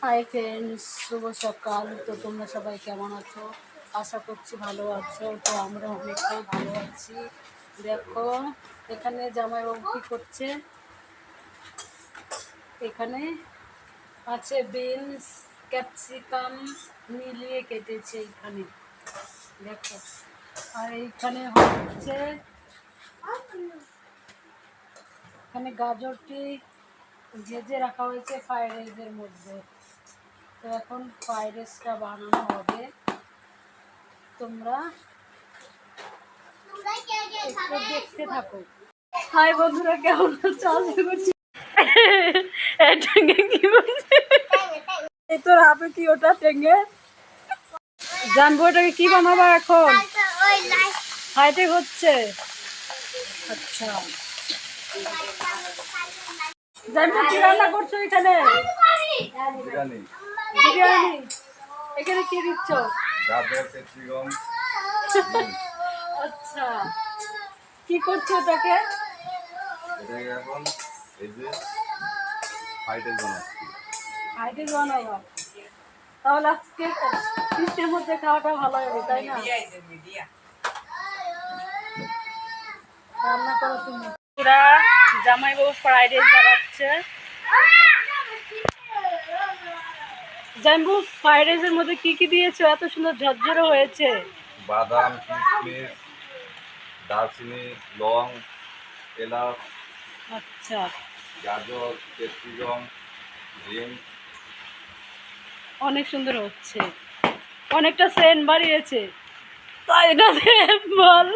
Hi friends, শুভ সকাল। তো তোমরা সবাই কেমন আছো? আশা করছি ভালো আছো। তো আমরা অনেকটাই ভালো আছি। দেখো এখানে জামাইবাবু কী করছে। এখানে আছে বিনস, ক্যাপসিকাম মিলিয়ে কেটেছে এখানে, দেখো। আর এইখানে হচ্ছে এখানে গাজরটি ভেজে রাখা হয়েছে ফ্রাইড রাইসের মধ্যে। তো এখন ফ্রাইড রাইসটা বানানো হবে। তোমরা একটু দেখতে থাকো। হাই বন্ধুরা, কেমন আছো? আশা করছি কি বলছে এই তোর হাতে কি ওটা টেঙ্গে জানবো। ওটাকে কি বানাবো এখন? হাইটেক হচ্ছে। আচ্ছা, জানবো কি রান্না করছো এখানে? বিরিয়ানি। এখানে কি দিচ্ছ? আচ্ছা, কি করছো ওটাকে? হাইটেক বানাবো। তাহলে আজকে শীতের মধ্যে খাওয়াটা ভালো হবে, তাই না? রান্না করো তুমি। পুরা জামাইবাবু ফ্রাইড রাইস বানাচ্ছে। জামাইবাবু ফ্রাইড রাইসের মধ্যে কি কি দিয়েছো? এত সুন্দর ঝরঝরে হয়েছে। বাদাম, কিশমিশ, দারচিনি, লং, এলাচ, আচ্ছা, গাজর, ক্যাপসিকাম, ডিম। অনেক সুন্দর হচ্ছে, অনেকটা সেন্ট বাড়িয়েছে, তাই না? বল।